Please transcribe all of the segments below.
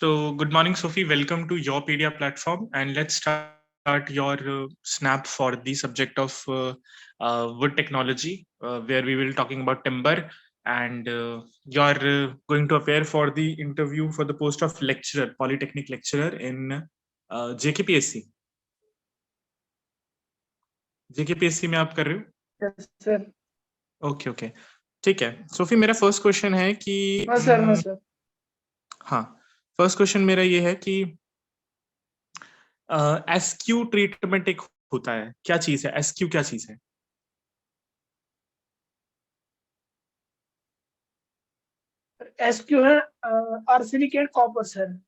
So, good morning, Sophie. Welcome to Yourpedia platform, and let's start your snap for the subject of wood technology, where we will talking about timber, and you're going to appear for the interview for the post of lecturer, polytechnic lecturer in JKPSC. JKPSC में आप कर रहे हो? Yes, sir. Okay okay, ठीक है. Sophie, मेरा first question है कि हाँ सर. हाँ, फर्स्ट क्वेश्चन मेरा ये है कि एसक्यू ट्रीटमेंट एक होता है, क्या चीज है? एसक्यू क्या चीज है? SQ है आर्सेनिक एंड कॉपर सर.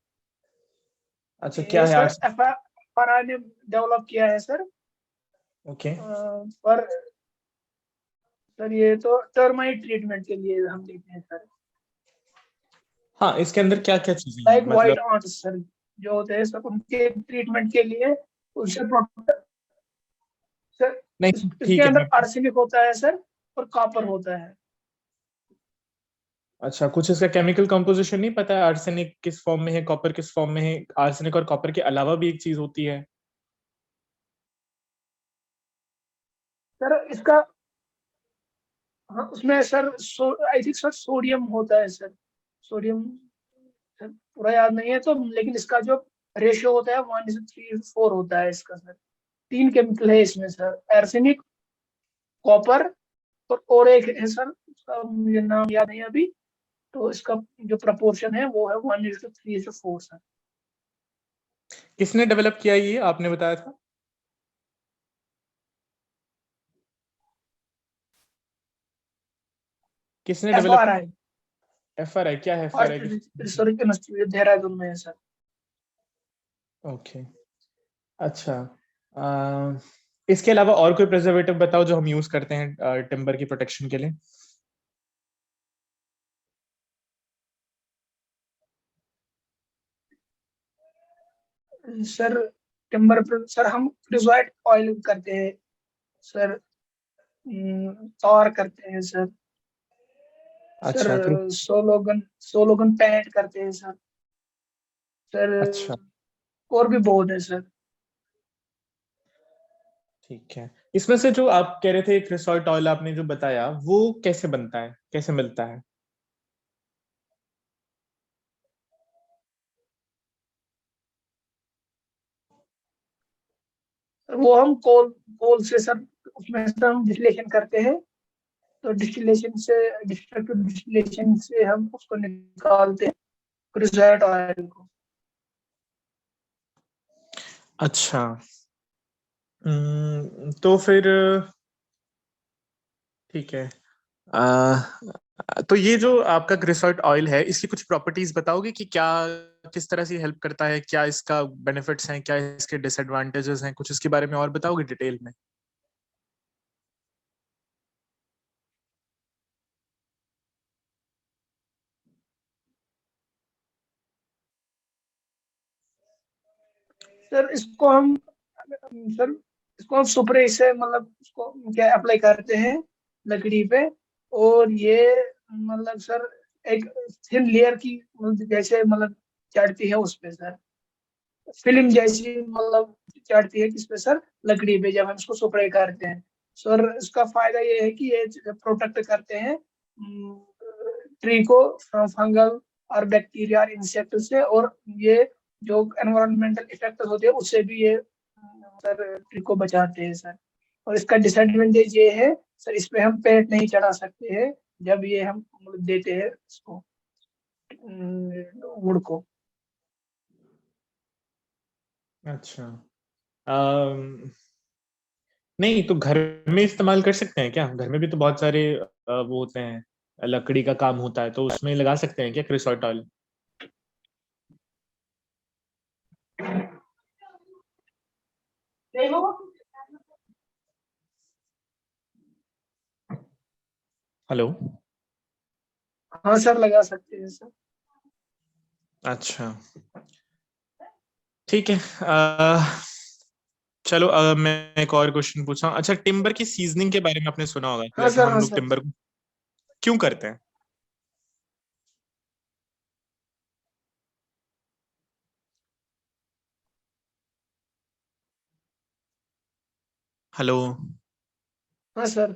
अच्छा, क्या है सर FRI ने डेवलप किया है सर. ओके. पर सर ये तो टर्माइट ट्रीटमेंट के लिए हम देते हैं सर. हाँ, इसके अंदर क्या क्या चीजें हैं? लाइक व्हाइट आउट्स सर जो होते हैं सर, उनके ट्रीटमेंट के लिए उनसे सर नहीं, इसके ठीक है. अंदर आर्सेनिक होता है सर और कॉपर होता है. अच्छा, कुछ इसका केमिकल कंपोजिशन नहीं पता है? आर्सेनिक किस फॉर्म में है, कॉपर किस फॉर्म में है? आर्सेनिक और कॉपर के अलावा भी एक चीज होती है. सर इसका हाँ उसमें sir I think sir sodium होता है सर. सोडियम सर पूरा याद नहीं है तो, लेकिन इसका जो रेशियो होता है 1:3:4 होता है इसका सर. 3 केमिकल है इसमें सर, आर्सेनिक, कॉपर और एक है सर, उसका मुझे नाम याद नहीं अभी. तो इसका जो प्रपोर्शन है वो है 1:3:4 सर. किसने डेवलप किया ये, आपने बताया था? किसने डेवलप? FRI क्या है? FRI रिसर्च इंस्टीट्यूट देहरादून में है सर. ओके, अच्छा. इसके अलावा और कोई प्रिजर्वेटिव बताओ जो हम यूज करते हैं टिम्बर की प्रोटेक्शन के लिए. सर टिम्बर पर सर हम क्रिजोइट ऑयल करते हैं सर. तौर करते हैं सर. अच्छा, सर सोलोगन पैंट करते हैं सर. सर अच्छा, और भी बहुत है सर. ठीक है. इसमें से जो आप कह रहे थे क्रिसॉल्ट ऑयल आपने जो बताया, वो कैसे बनता है, कैसे मिलता है? वो हम कोल से सर, उसमें से हम डिस्टिलेशन करते हैं. तो डिस्ट्रक्टिव डिस्टिलेशन से हम उसको निकालते हैं क्रिसोइट ऑयल को. अच्छा. तो फिर ठीक है. तो ये जो आपका ग्लिसरॉल ऑयल है, इसकी कुछ प्रॉपर्टीज बताओगे कि क्या, किस तरह से हेल्प करता है, क्या इसका बेनिफिट्स हैं, क्या इसके डिसएडवांटेजेस हैं, कुछ इसके बारे में और बताओगे डिटेल में? सर इसको हम स्प्रे से मतलब उसको क्या अप्लाई करते हैं लकड़ी पे. और ये मतलब सर एक थिन लेयर की मतलब जैसे मतलब चढ़ती है उस पे सर, फिल्म जैसी मतलब चढ़ती है किस पे सर, लकड़ी पे, जब हम इसको स्प्रे करते हैं. सर इसका फायदा ये है कि ये प्रोटेक्ट करते हैं ट्री को फ्रॉम फंगल और बैक्टीरिया और इंसेक्ट से. और ये जो एनवायरमेंटल इफेक्ट होते हैं उससे भी ये सर ट्री को बचाते हैं सर. और इसका डिसएडवांटेज ये है सर, इस पे हम पेंट नहीं चढ़ा सकते हैं जब ये हम मतलब देते हैं इसको वुड को. अच्छा. नहीं, तो घर में इस्तेमाल कर सकते हैं क्या? घर में भी तो बहुत सारे वो होते हैं, लकड़ी का काम होता है, तो उसमें लगा सकते हैं क्या क्रिसॉल्ट ऑयल? हेलो. हाँ सर लगा सकते हैं सर. अच्छा, ठीक है. चलो, मैं एक और क्वेश्चन पूछा हूँ. अच्छा, टिम्बर की सीजनिंग के बारे में आपने सुना होगा, हाँ लाइक सर. हम लोग टिम्बर को क्यों करते हैं? हेलो हाँ सर।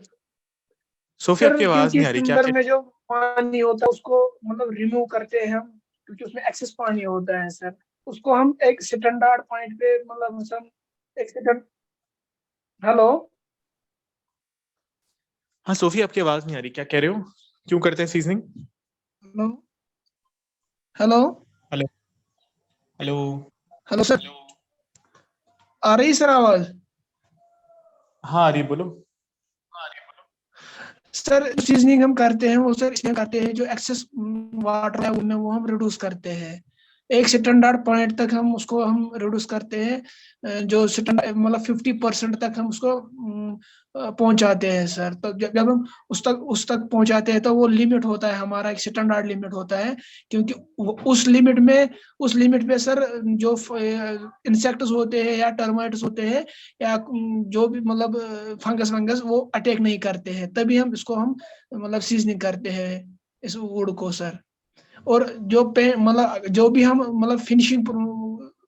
सोफी, सर आपकी आवाज क्योंकि नहीं आ रही क्या टिम्बर में जो पानी होता है उसको मतलब रिमूव करते हैं हम, क्योंकि उसमें एक्सेस पानी होता है सर। उसको हम एक स्टैंडर्ड पॉइंट पे मतलब हम एक सेकंड। हेलो। हाँ सोफी, आपकी आवाज नहीं आ रही, क्या कह रहे हो? क्यों करते हैं seasoning? Hello. Hello. Hello. Hello. Hello sir. आ रही सर आवाज? हाँ आ रही, बोलो। सर सीजनिंग हम करते हैं वो सर इसमें करते हैं जो एक्सेस वाटर है उनमें वो हम रिड्यूस करते हैं। एक स्टैंडर्ड पॉइंट तक हम उसको हम रिड्यूस करते हैं। जो स्टैंडर्ड मतलब 50% तक हम उसको पहुंचाते हैं सर। तो जब हम उस तक पहुंचाते हैं तो वो लिमिट होता है हमारा, एक स्टैंडर्ड लिमिट होता है। क्योंकि उस लिमिट में सर जो इंसेक्ट्स होते हैं या टर्माइट्स होते हैं या जो भी मतलब फंगस वंगस वो अटैक नहीं करते हैं, तभी हम इसको हम मतलब सीजनिंग करते हैं इस वुड को सर। और जो पे मतलब जो भी हम मतलब फिनिशिंग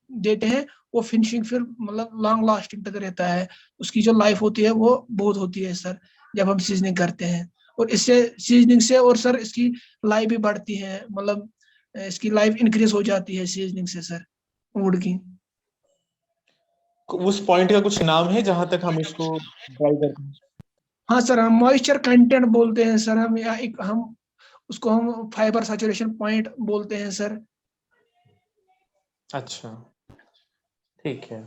देते हैं वो फिनिशिंग फिर मतलब लॉन्ग लास्टिंग तक रहता है। उसकी जो लाइफ होती है वो बहुत होती है सर जब हम सीजनिंग करते हैं। और इससे सीजनिंग से और सर इसकी लाइफ भी बढ़ती है, मतलब इसकी लाइफ इंक्रीज हो जाती है सीजनिंग से सर वुड की। उस पॉइंट का कुछ नाम है जहां तक हम उसको ड्राई करते हैं? हाँ सर, हम मॉइस्चर कंटेंट बोलते हैं सर, हम या एक हम उसको हम फाइबर सैचुरेशन पॉइंट बोलते हैं सर। अच्छा, ठीक है।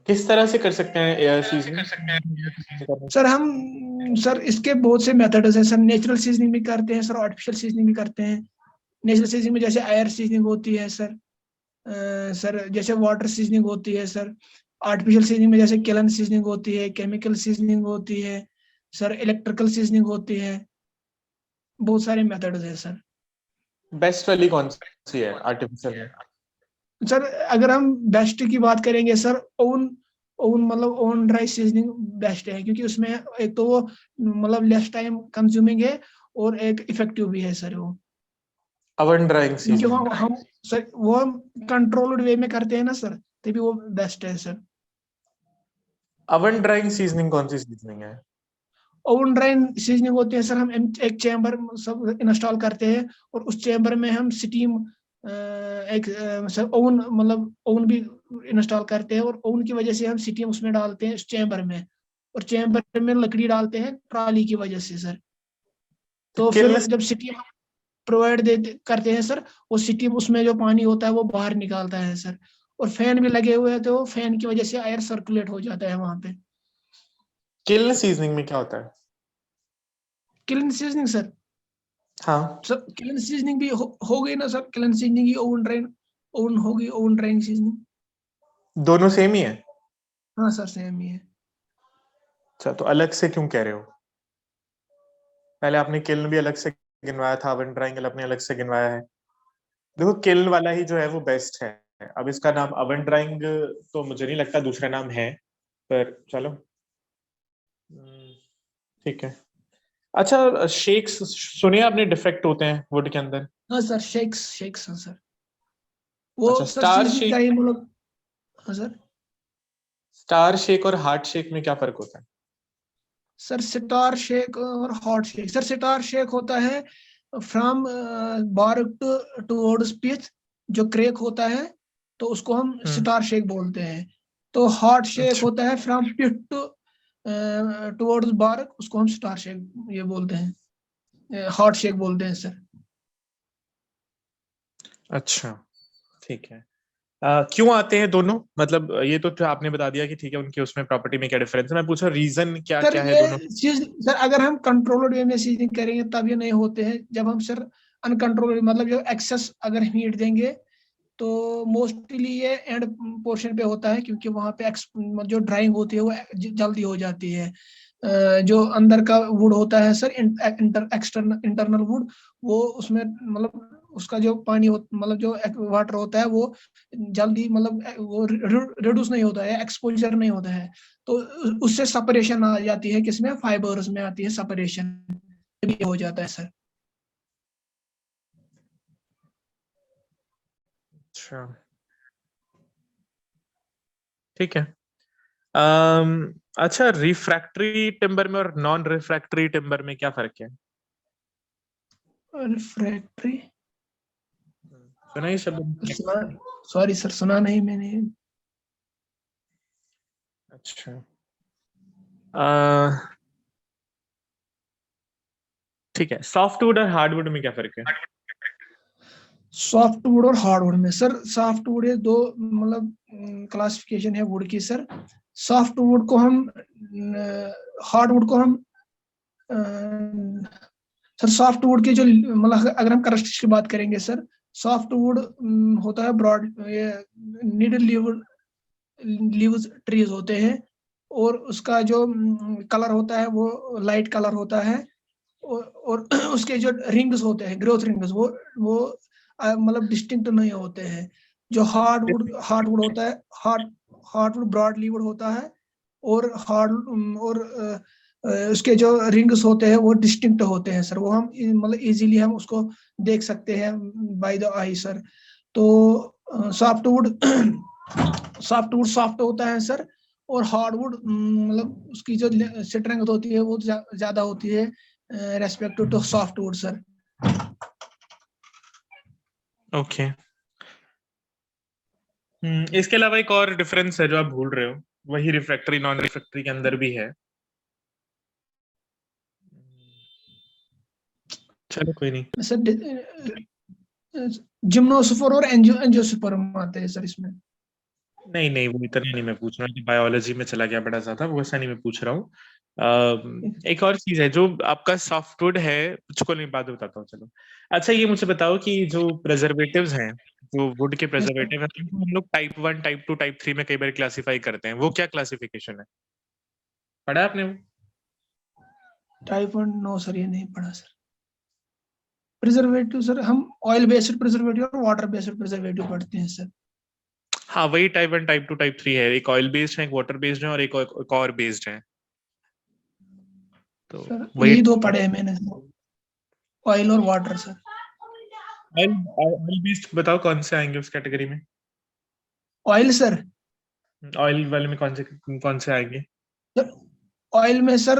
किस तरह से कर सकते हैं एयर सीजनिंग? सर हम सर इसके बहुत से मेथड्स हैं सर। नेचुरल सीजनिंग भी करते हैं सर, आर्टिफिशियल सीजनिंग भी करते हैं। नेचुरल सीजनिंग में जैसे एयर सीजनिंग होती है सर। सर जैसे वाटर सीजनिंग होती है सर। आर्टिफिशियल सीजनिंग में जैसे किलन सीजनिंग होती है, केमिकल सीजनिंग होती है सर, इलेक्ट्रिकल सीजनिंग होती है। बहुत सारे मेथड्स हैं सर। बेस्ट वाली कौन सी है आर्टिफिशियल में? सर अगर हम बेस्ट की बात करेंगे सर, ओवन ओवन मतलब ओवन ड्राई सीजनिंग बेस्ट है, क्योंकि उसमें एक तो वो मतलब लेस टाइम कंज्यूमिंग है और एक इफेक्टिव भी है सर वो। ओवन ड्राइंग क्योंकि सीजनिंग? हम सर वो हम कंट्रोल्ड वे में करते हैं ना सर, तभी वो बेस्ट है सर। ओवन ड्राइंग सीजनिंग कौन सी सीजनिंग है? ओवन ड्राई सीजनिंग होती है सर, हम एक चैम्बर सब इंस्टॉल करते हैं और उस चैम्बर में हम स्टीम एक सर ओवन मतलब ओवन भी इंस्टॉल करते हैं और ओवन की वजह से हम स्टीम उसमें डालते हैं उस चैम्बर में। और चैम्बर में लकड़ी डालते हैं ट्रॉली की वजह से सर। तो तो फिर किल जब स्टीम प्रोवाइड देते करते हैं सर, वो स्टीम उसमें जो पानी होता है वो बाहर निकालता है सर। और फैन भी लगे हुए हैं तो फैन की वजह से एयर सर्कुलेट हो जाता है वहां पे। किल सीजनिंग में क्या होता है? किलन सीजनिंग सर, हाँ, सर किलन सीजनिंग भी हो गई ना सर। किलन सीजनिंग की ओवन ड्राइंग, ओवन होगी ओवन ड्राइंग सीजनिंग। दोनों सेम ही है? हाँ सर सेम ही है। अच्छा, तो अलग से क्यों कह रहे हो? पहले आपने किल्न भी अलग से गिनवाया था, ओवन ड्राइंग आपने अलग से गिनवाया है। देखो, किल्न वाला ही जो है वो बेस्ट है। अब इसका नाम ओवन ड्राइंग तो मुझे नहीं लगता दूसरा नाम है, पर चलो। हम्म, ठीक है। अच्छा, शेक्स सुने आपने डिफेक्ट होते हैं वुड के अंदर? हाँ सर, शेक्स शेक्स हाँ सर। वो अच्छा, सर स्टार सीजनिंग का शेक। ही मतलब। हाँ सर। स्टार शेक और हार्ट शेक में क्या फर्क होता है? सर सितार शेक और heart shake, sir star shake होता है from bark to towards pith, जो क्रैक होता है तो उसको हम हम्म। सितार शेक बोलते हैं। तो हॉट शेक अच्छा। होता है from pith to towards bark, उसको हम स्टार शेक ये बोलते हैं, हॉट शेक बोलते हैं सर। अच्छा, ठीक है। क्यों आते हैं दोनों? मतलब ये तो आपने बता दिया कि ठीक है, उनके उसमें प्रॉपर्टी में क्या डिफरेंस है। मैं पूछा रीजन क्या सर क्या है ये दोनों? चीज सर अगर हम कंट्रोल्ड वे में सीजनिंग करेंगे तब ये नहीं होते हैं। जब हम सर अनकंट्रोल्ड मतलब जो एक्सेस अगर हीट देंगे तो मोस्टली ये एंड पोर्शन पे होता है, क्योंकि वहां पे जो ड्राइंग होती है वो जल्दी हो जाती है। जो अंदर का वुड होता है सर, एक्सटर्नल इंटरनल वुड, वो उसमें मतलब उसका जो पानी मतलब जो वाटर होता है वो जल्दी मतलब वो रिड्यूस नहीं होता है, एक्सपोजर नहीं होता है। तो उससे सेपरेशन आ जाती है, किसमें फाइबर्स में आती है सेपरेशन, हो जाता है सर। अच्छा, ठीक है। अच्छा, रिफ्रैक्टरी टिम्बर में और नॉन रिफ्रैक्टरी टिम्बर में क्या फर्क है? रिफ्रैक्टरी सुना ये शब्द? सुना, सॉरी सर सुना नहीं मैंने। अच्छा, अ, ठीक है। सॉफ्टवुड और हार्डवुड में क्या फर्क है? सॉफ्टवुड और हार्डवुड में सर, सॉफ्टवुड ये दो मतलब क्लासिफिकेशन है वुड की सर। सॉफ्टवुड को हम, हार्डवुड को हम सर, सॉफ्टवुड के जो मतलब अगर हम करस्टिश की बात करेंगे सर, सॉफ्टवुड होता है ब्रॉड, निडल लीव्स ट्रीज होते हैं, और उसका जो कलर होता है वो लाइट कलर होता है, और उसके जो रिंग्स होते हैं, ग्रोथ रिंग्स, वो मतलब डिस्टिंक्ट नहीं होते हैं। जो हार्डवुड होता है, हार्डवुड ब्रॉड लीव्ड होता है, और उसके जो रिंग्स होते हैं वो डिस्टिंक्ट होते हैं सर। वो हम मतलब इजीली हम उसको देख सकते हैं बाय द आई सर। तो सॉफ्टवुड सॉफ्टवुड सॉफ्ट होता है सर, और हार्डवुड मतलब उसकी जो स्ट्रेंथ होती है वो ज्यादा होती है respective to softwood sir. Okay. इसके अलावा एक और डिफरेंस है जो आप भूल रहे हो, वही रिफ्रैक्टरी नॉन रिफ्रैक्टरी के अंदर भी है। चलो कोई नहीं। सर जिम्नोस्फोर और एंजियोस्पर्म आते हैं सर इसमें। नहीं नहीं, वो इतना नहीं मैं पूछ रहा हूँ कि बायोलॉजी में चला गया बड़ा ज्यादा, वो ऐसा नहीं मैं पूछ रहा हूँ। एक और चीज है जो आपका सॉफ्टवुड है, उसको नहीं बाद में बताता हूँ, चलो। अच्छा, ये मुझे बताओ कि जो प्रिजर्वेटिव्स हैं, जो वुड के यस सर। प्रिजर्वेटिव हैं, तो हम लोग टाइप 1, टाइप 2, टाइप 3 में कई बार क्लासिफाई करते हैं, वो क्या क्लासिफिकेशन है? पढ़ा है आपने वो? टाइप 1 नो सर, ये नहीं पढ़ा सर। प्रिजर्वेटिव सर, हम ऑयल बेस्ड प्रिजर्वेटिव और वाटर बेस्ड प्रिजर्वेटिव पढ़ते हैं सर। हाँ, वही टाइप 1, टाइप 2, टाइप 3 है। एक ऑयल बेस्ड है, एक वाटर बेस्ड है, और एक और बेस्ड है। तो सर वही यही दो पढ़े हैं मैंने, ऑयल और water sir. Oil oil based बताओ कौन से आएंगे उस कैटेगरी में? ऑयल सर, ऑयल वाले में कौन से आएंगे? ऑयल में सर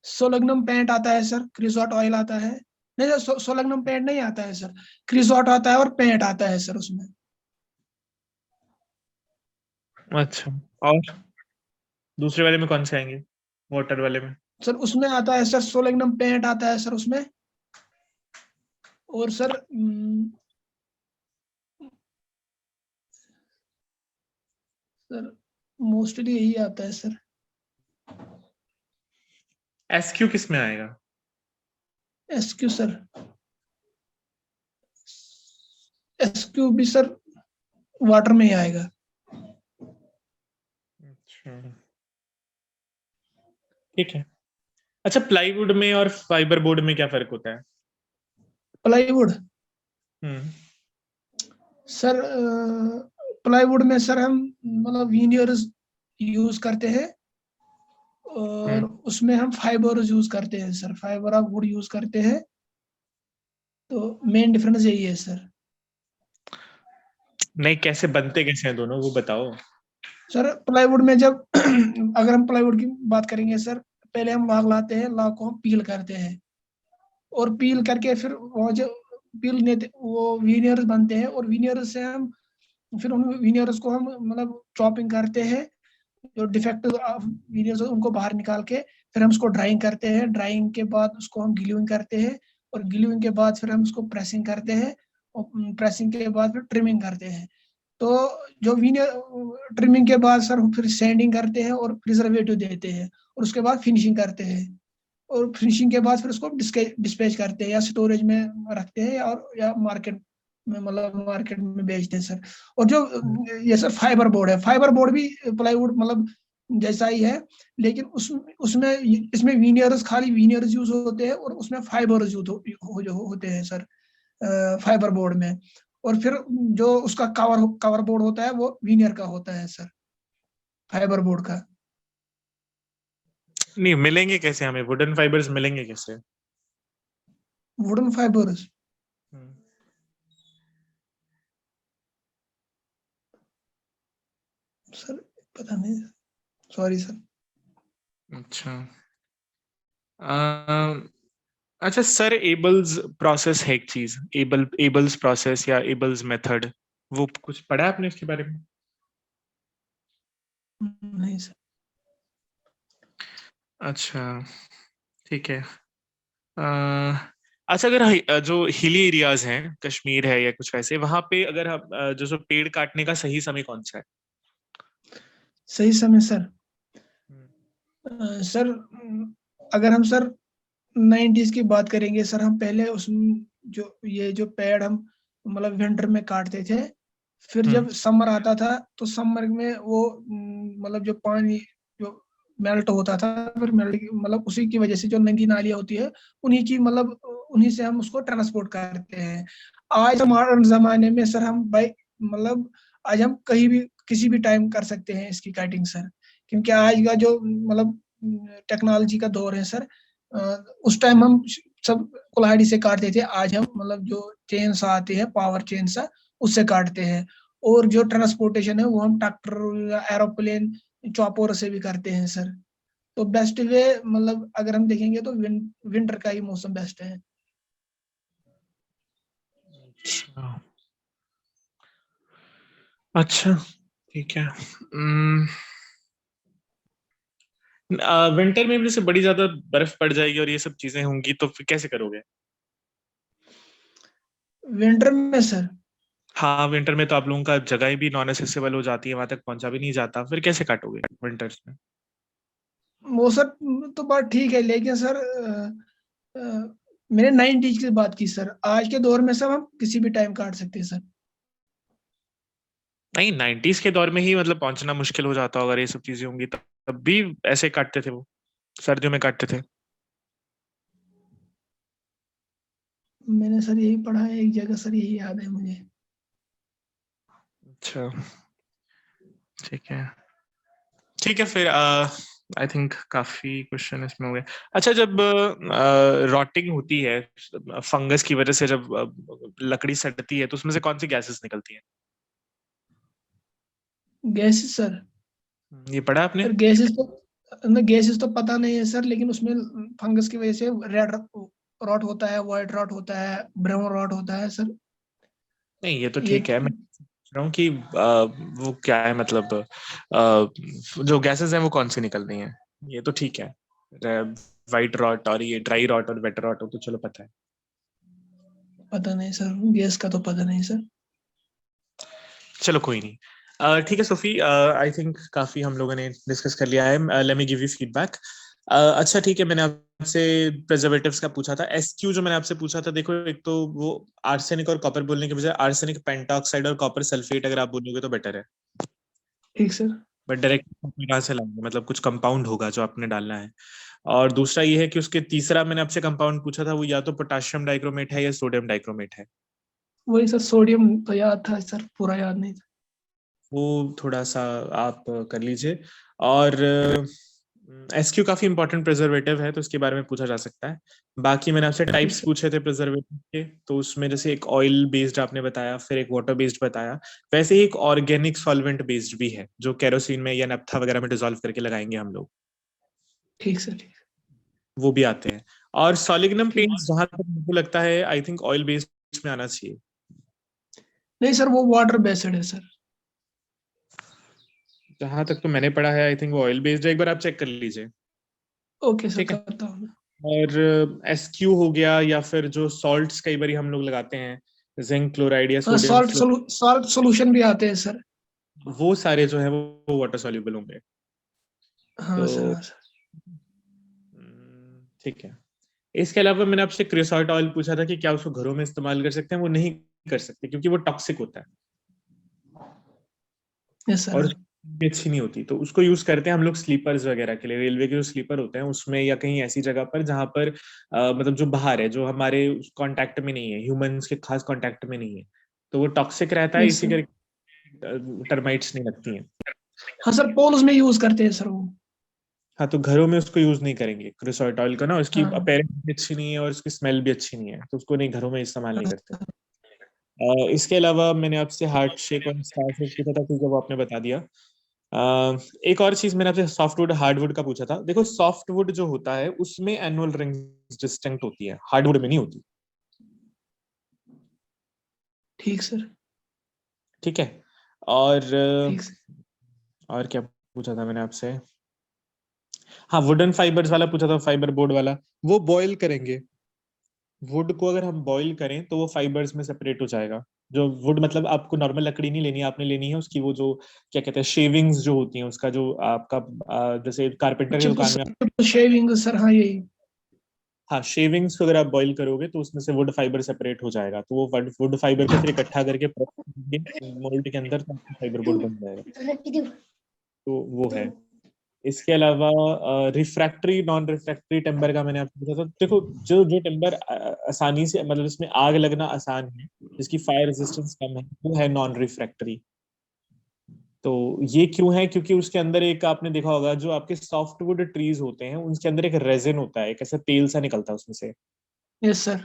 सोलगनम पेंट आता है सर, क्रिसॉट ऑयल आता है। नहीं सर, सोलगनम पेंट नहीं आता है सर, क्रिसॉट आता है और पेंट आता है सर उसमें। अच्छा, और दूसरे वाले में कौन से आएंगे, वाटर वाले में? सर उसमें आता है सर, सोलगनम पेंट आता है सर उसमें। और सर सर मोस्टली यही आता है सर। एसक्यू किस में आएगा? एसक्यू सर, एसक्यू भी सर वाटर में ही आएगा। अच्छा, ठीक है। अच्छा, प्लाईवुड में और फाइबर बोर्ड में क्या फर्क होता है? प्लाईवुड हम्म। सर, प्लाईवुड में सर हम मतलब वीनियर्स यूज करते हैं, और हम्म। उसमें हम फाइबर यूज करते हैं sir, fibre of would use करते हैं। तो मेन डिफरेंस यही है सर। नहीं, कैसे बनते कैसे हैं दोनों, वो बताओ। सर प्लाईवुड में जब अगर हम प्लाईवुड की बात करेंगे सर, पहले हम लॉग लाते हैं, लॉग को हम पील करते हैं, और पील करके फिर वो जो पील ने वो विनियर्स बनते हैं, और विनियर्स से हम फिर उन विनियर्स को हम मतलब चॉपिंग करते हैं, जो डिफेक्टिव विनियर्स उनको बाहर निकाल के फिर हम उसको ड्राइंग करते हैं। ड्राइंग के बाद उसको हम ग्लूइंग करते हैं, और ग्लूइंग के बाद फिर हम उसको प्रेसिंग करते हैं, और प्रेसिंग के बाद फिर ट्रिमिंग करते हैं। तो जो विनियर ट्रिमिंग के बाद सर फिर सैंडिंग करते हैं और प्रिजर्वेटिव देते हैं, और उसके बाद फिनिशिंग करते हैं, और फिनिशिंग के बाद फिर उसको डिस्पैच करते हैं, या स्टोरेज में रखते हैं, या मार्केट में मतलब मार्केट में बेचते हैं सर। और जो ये सर फाइबर बोर्ड है, फाइबर बोर्ड भी प्लाईवुड मतलब जैसा ही है, लेकिन उसमें इसमें वीनियर्स, खाली वीनियर्स यूज होते हैं, और उसमें फाइबर्स यूज होते हैं सर फाइबर बोर्ड में। और फिर जो उसका कवर कवर बोर्ड होता है वो वीनियर का होता है सर, फाइबर बोर्ड का। नहीं, मिलेंगे कैसे हमें वुडन फाइबर्स, मिलेंगे कैसे? वुडन फाइबर्स हम्म। सर पता नहीं, सॉरी सर। अच्छा। अच्छा सर, एबल्स प्रोसेस है एक चीज, एबल्स प्रोसेस या एबल्स मेथड, वो कुछ पढ़ा है आपने इसके बारे में? नहीं सर। अच्छा, ठीक है। अच्छा, अगर जो हिली एरियाज हैं, कश्मीर है या कुछ वैसे, वहां पे अगर हम जो पेड़ काटने का सही समय कौन सा है? सही समय सर, हम्म। सर अगर हम सर 90s की बात करेंगे सर, हम पहले उस जो ये जो पेड़ हम मतलब विंटर में काटते थे, फिर हम्म। जब समर आता था तो समर में वो मतलब जो पानी जो मेल्ट होता था, फिर मेल्ट मतलब उसी की वजह से जो नदी नालियाँ होती है, उन्हीं की मतलब उन्हीं से हम उसको ट्रांसपोर्ट करते हैं। आज मॉडर्न जमाने में सर हम बाइक मतलब आज हम कहीं भी किसी भी टाइम कर सकते हैं इसकी काटिंग सर, क्योंकि आज का जो मतलब टेक्नोलॉजी का दौर है सर। उस टाइम हम सब कुल्हाड़ी से काटते थे, आज हम मतलब जो चेन सा आते हैं, पावर चेन सा, उससे काटते हैं। और जो ट्रांसपोर्टेशन है वो हम ट्रैक्टर या एरोप्लेन चॉपर से भी करते हैं सर। तो बेस्ट वे मतलब अगर हम देखेंगे तो विंटर का ही मौसम बेस्ट है। अच्छा। अच्छा, ठीक है। विंटर में जैसे बड़ी ज्यादा बर्फ पड़ जाएगी और ये सब चीजें होंगी, तो फिर कैसे करोगे? विंटर में सर, हाँ, विंटर में तो आप लोगों का जगह भी नॉन एसेसिबल हो जाती है, वहां तक पहुंचा भी नहीं जाता, फिर कैसे काटोगे विंटर्स में? वो सर तो बात ठीक है, लेकिन सर मैंने 90s की बात की सर, आज के दौर में सब हम किसी भी टाइम काट सकते हैं सर। नहीं, 90s के दौर में ही मतलब पहुंचना मुश्किल हो जाता होगा, अगर ये सब चीजें होंगी तब भी ऐसे काटते थे वो, सर्दियों में काटते थे। मैंने सर यही पढ़ा है एक जगह सर, यही याद है मुझे। अच्छा, ठीक है। ठीक है, फिर आई थिंक काफी क्वेश्चन इसमें हो गए। अच्छा, जब रॉटिंग होती है फंगस की वजह से, जब लकड़ी सड़ती है, तो उसमें से कौन सी गैसेस निकलती हैं? गैसेस सर, ये पढ़ा आपने? सर गैसेस तो न, गैसेस तो पता नहीं है सर, लेकिन उसमें फंगस की वजह से रेड रॉट होता है, व्हाइट रॉट होता है, ब्राउन रॉट होता है सर। नहीं, ये तो ये ठीक है, मैं पूछ रहा हूँ कि वो क्या है, मतलब जो गैसेस हैं वो कौन सी निकल रही हैं, ये तो ठीक है। वाइट रॉट और ये ड्राई रॉट और वेट रॉट हो तो चलो पता है। पता नहीं सर, गैस का तो पता नहीं सर। चलो कोई नहीं। ठीक है सोफी, आई थिंक काफी हम लोगों ने डिस्कस कर लिया है। Let me give you feedback. अच्छा ठीक है, मैंने आपसे प्रिजर्वेटिव्स का पूछा था, एसक्यू जो मैंने आपसे पूछा था, देखो एक तो वो आर्सेनिक और कॉपर बोलने के बजाय आर्सेनिक पेंटॉक्साइड और कॉपर सल्फेट अगर आप बोलोगे तो बेटर है। ठीक सर। बट डायरेक्ट कहाँ से लाएंगे, मतलब कुछ कंपाउंड होगा जो आपने डालना है। और दूसरा ये है कि उसके तीसरा मैंने आपसे कंपाउंड पूछा था, वो या तो पोटाशियम डाइक्रोमेट है या सोडियम डाइक्रोमेट है। वही सर, सोडियम तो याद था सर, पूरा याद नहीं था। वो थोड़ा सा आप कर लीजिए। और एसक्यू काफी इंपॉर्टेंट प्रिजर्वेटिव है, तो इसके बारे में पूछा जा सकता है। बाकी मैंने आपसे ठीक टाइप्स सर। पूछे थे प्रिजर्वेटिव के, तो उसमें जैसे एक ऑयल बेस्ड आपने बताया, फिर एक वाटर बेस्ड बताया, वैसे ही एक ऑर्गेनिक सॉल्वेंट बेस्ड भी है जो केरोसिन में या नप्था वगैरह में डिजोल्व करके लगाएंगे हम लोग, ठीक सर। ठीक। वो भी आते हैं। और सॉलिग्नम ठीक। पेंट्स जहां तक मुझे लगता है आई थिंक ऑयल बेस्ड में आना चाहिए। नहीं सर, वो वाटर बेस्ड है सर। जहां तक तो मैंने पढ़ा है आई थिंक वो ऑयल बेस्ड है, एक बार आप चेक कर लीजिए। ओके सर, ठीक है। करता हूँ मैं। और एसक्यू हो गया, या फिर जो सॉल्ट्स कई बार हम लोग लगाते हैं, जिंक क्लोराइड या हाँ, सोडियम सॉल्ट सोल्यूशन भी आते हैं सर। वो सारे जो है वो वाटर सॉल्युबल होंगे। हाँ सर, तो हाँ सर। ठीक है। इसके अलावा मैंने आपसे क्रियोसॉल्ट ऑयल पूछा था कि क्या उसको घरों में इस्तेमाल कर सकते हैं, वो नहीं कर सकते क्योंकि वो टॉक्सिक होता है यस सर। और भी अच्छी नहीं होती, तो उसको यूज करते हैं हम लोग स्लीपर्स वगैरह के लिए, रेलवे के जो स्लीपर होते हैं उसमें, या कहीं ऐसी जगह पर जहां पर मतलब जो बाहर है, जो हमारे कांटेक्ट में नहीं है, ह्यूमंस के खास कांटेक्ट में नहीं है, तो वो टॉक्सिक रहता है, यस इसी सर। करके टर्माइट्स नहीं लगती हैं। हाँ सर, पोल्स में यूज करते हैं सर वो। हाँ, तो घरों में उसको यूज नहीं करेंगे क्रिसॉल्ट ऑयल का ना, उसकी हाँ अपीयरेंस भी अच्छी नहीं है और उसकी स्मेल भी अच्छी नहीं है, तो उसको नहीं, घरों में इस्तेमाल नहीं करते। हाँ। इसके अलावा मैंने आपसे हार्ट शेक और स्टार शेक पूछा था, क्योंकि वो आपने बता दिया। एक और चीज मैंने आपसे सॉफ्टवुड हार्डवुड का पूछा था। देखो सॉफ्टवुड जो होता है उसमें एनुअल रिंग्स डिस्टिंक्ट होती है, हार्डवुड में नहीं होती। ठीक सर। ठीक है। और ठीक सर। और क्या पूछा था मैंने आपसे? हाँ वुडन फाइबर्स वाला पूछा था, फाइबर बोर्ड वाला। वो बॉयल करेंगे, वुड को अगर हम बॉईल करें तो वो फाइबर्स में सेपरेट हो जाएगा। जो वुड मतलब आपको नॉर्मल लकड़ी नहीं लेनी है, आपने लेनी है उसकी वो जो क्या कहते हैं शेविंग्स जो होती हैं उसका, जो आपका जैसे कारपेंटर की अच्छा तो दुकान में। सर शेविंग सर, हाँ यही। हाँ शेविंग्स को अगर आप बॉईल करोगे तो उसमें से वुड फाइबर सेपरेट हो जाएगा, तो वो वुड फाइबर को फिर इकट्ठा करके मोल्ड के अंदर तो फाइबर बोर्ड बन जाएगा। तो वो है। इसके अलावा रिफ्रैक्टरी नॉन रिफ्रैक्टरी टिम्बर का मैंने आपको बताया था। देखो जो जो टिम्बर आसानी से मतलब इसमें आग लगना आसान है, जिसकी फायर रेजिस्टेंस कम है, वो है नॉन रिफ्रैक्टरी। तो ये क्यों है? क्योंकि उसके अंदर एक आपने देखा होगा जो आपके सॉफ्टवुड ट्रीज होते हैं उनके अंदर एक रेजिन होता है, एक ऐसा तेल सा निकलता है उसमें से। Yes sir.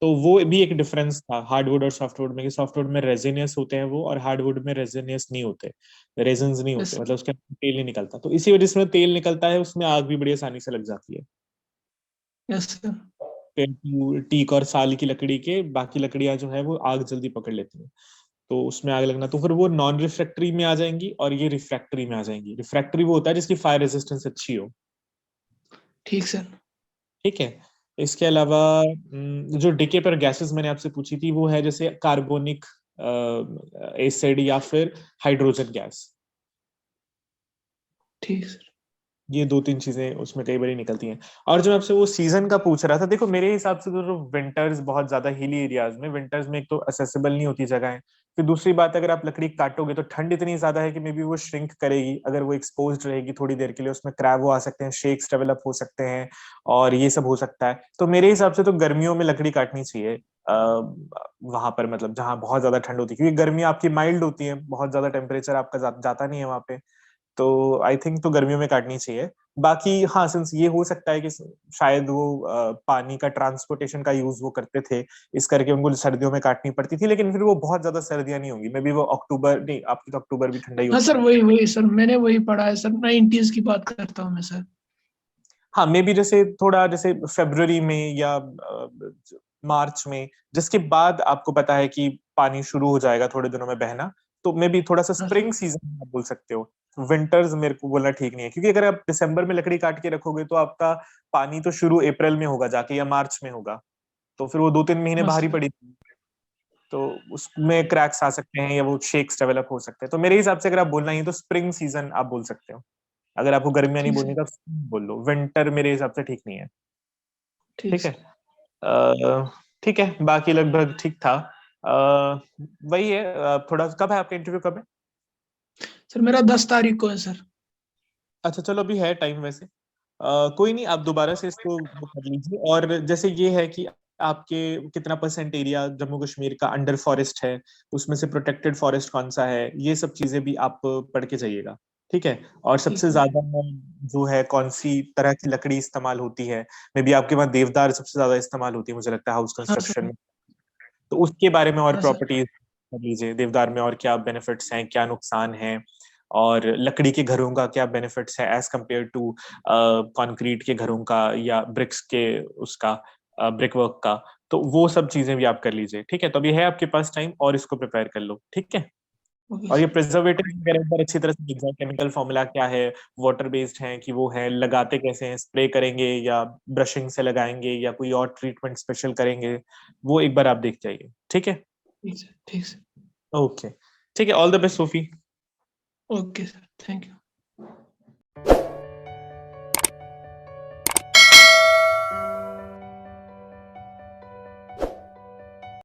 तो वो भी एक डिफरेंस था हार्डवुड और सॉफ्टवुड में, कि सॉफ्टवुड में रेजिनियस होते हैं वो, और हार्डवुड में रेजिनियस नहीं होते, रेजिन्स नहीं यस होते, मतलब उसके अंदर तेल नहीं निकलता। तो इसी वजह से उसमें तेल निकलता है, उसमें आग भी बड़ी आसानी से लग जाती है। Yes sir. टीक और साल की लकड़ी के बाकी लकड़ियां जो है वो आग जल्दी पकड़ लेती हैं, तो उसमें आग लगना, तो फिर वो नॉन रिफ्रैक्टरी में आ जाएंगी और ये रिफ्रैक्टरी में आ जाएंगी। रिफ्रैक्टरी वो होता है जिसकी फायर रेजिस्टेंस अच्छी हो। ठीक सर। ठीक है। इसके अलावा जो डिके पर गैसेस मैंने आपसे पूछी थी वो है जैसे कार्बोनिक एसिड या फिर हाइड्रोजन गैस। ठीक सर। ये दो तीन चीजें उसमें कई बार निकलती हैं। और जो मैं आपसे वो सीजन का पूछ रहा था, देखो मेरे हिसाब से तो विंटर्स बहुत ज्यादा हिली एरियाज में, विंटर्स में एक तो असेसिबल नहीं होती जगह, फिर दूसरी बात अगर आप लकड़ी काटोगे तो ठंड इतनी ज्यादा है कि मे बी वो श्रिंक करेगी, अगर वो एक्सपोज्ड रहेगी थोड़ी देर के लिए, उसमें क्रैक वो आ सकते हैं, शेक्स डेवलप हो सकते हैं, और ये सब हो सकता है। तो मेरे हिसाब से तो गर्मियों में लकड़ी काटनी चाहिए वहां पर, मतलब जहाँ बहुत ज्यादा ठंड होती है, क्योंकि गर्मी आपकी माइल्ड होती है, बहुत ज्यादा टेम्परेचर आपका जाता नहीं है वहां पे। तो आई थिंक तो गर्मियों में काटनी चाहिए। बाकी हाँ, सिंस ये हो सकता है कि शायद वो पानी का ट्रांसपोर्टेशन का यूज वो करते थे, इस करके उनको सर्दियों में काटनी पड़ती थी, लेकिन फिर वो बहुत ज्यादा सर्दियां नहीं होंगी, मे बी वो अक्टूबर नहीं, आपकी तो अक्टूबर भी ठंडा ही हाँ होता सर, है। वही वही सर, मैंने वही पढ़ा है सर, 90s की बात करता हूँ मैं सर। हाँ मे बी जैसे थोड़ा जैसे फरवरी में या मार्च में, जिसके बाद आपको पता है कि पानी शुरू हो जाएगा थोड़े दिनों में बहना, तो मे बी थोड़ा सा हाँ सर। स्प्रिंग सीजन आप बोल सकते हो। विंटर्स मेरे को बोलना ठीक नहीं है, क्योंकि अगर आप दिसंबर में लकड़ी काट के रखोगे तो आपका पानी तो शुरू अप्रैल में होगा जाके या मार्च में होगा, तो फिर वो 2-3 महीने हाँ बाहर ही सर। पड़ी, तो उसमें क्रैक्स आ सकते हैं या वो शेक्स डेवलप हो सकते हैं। तो मेरे हिसाब से अगर आप बोलना ही है तो स्प्रिंग सीजन आप बोल सकते हो। अगर आपको गर्मियां नहीं ठीक बोलनी सर। तो spring बोल लो, विंटर मेरे हिसाब से ठीक नहीं है। ठीक ठीक है। सर। ठीक है, बाकी लगभग ठीक था। वही है, थोड़ा कब है आपका इंटरव्यू, कब है? सर मेरा 10 तारीख को है सर। अच्छा चलो अभी है टाइम वैसे। कोई नहीं, आप दोबारा से इसको वो कर लीजिए। और जैसे ये है कि आपके कितना परसेंट एरिया जम्मू कश्मीर का अंडर फॉरेस्ट है, उसमें से प्रोटेक्टेड फॉरेस्ट कौन सा है, ये सब चीजें भी आप पढ़ के जाइएगा। ठीक है। और ठीक सबसे है। ज्यादा जो है कौन सी तरह की लकड़ी इस्तेमाल होती है, मे बी आपके वहाँ देवदार सबसे ज्यादा इस्तेमाल होती है मुझे लगता है हाउस हाँ कंस्ट्रक्शन सर। में। तो उसके बारे में और हाँ सर। प्रॉपर्टीज कर लीजिए, देवदार में और क्या बेनिफिट्स हैं, क्या नुकसान है, और लकड़ी के घरों का क्या बेनिफिट्स है एज कम्पेयर टू कंक्रीट के घरों का या ब्रिक्स के उसका ब्रिक वर्क का। तो वो सब चीजें भी आप कर लीजिए। ठीक है, तो अभी है आपके पास टाइम और इसको प्रिपेयर कर लो। ठीक है। ओके और ये सर। प्रिजर्वेटिव वगैरह एक बार अच्छी तरह से देख जाए, केमिकल फॉर्मूला क्या है, वाटर बेस्ड है कि वो है, लगाते कैसे हैं, स्प्रे करेंगे या ब्रशिंग से लगाएंगे या कोई और ट्रीटमेंट स्पेशल करेंगे, वो एक बार आप देख जाइए। ठीक है। ठीक सर। ठीक सर। ओके। ठीक है, all the best Sophie. Okay sir, thank you.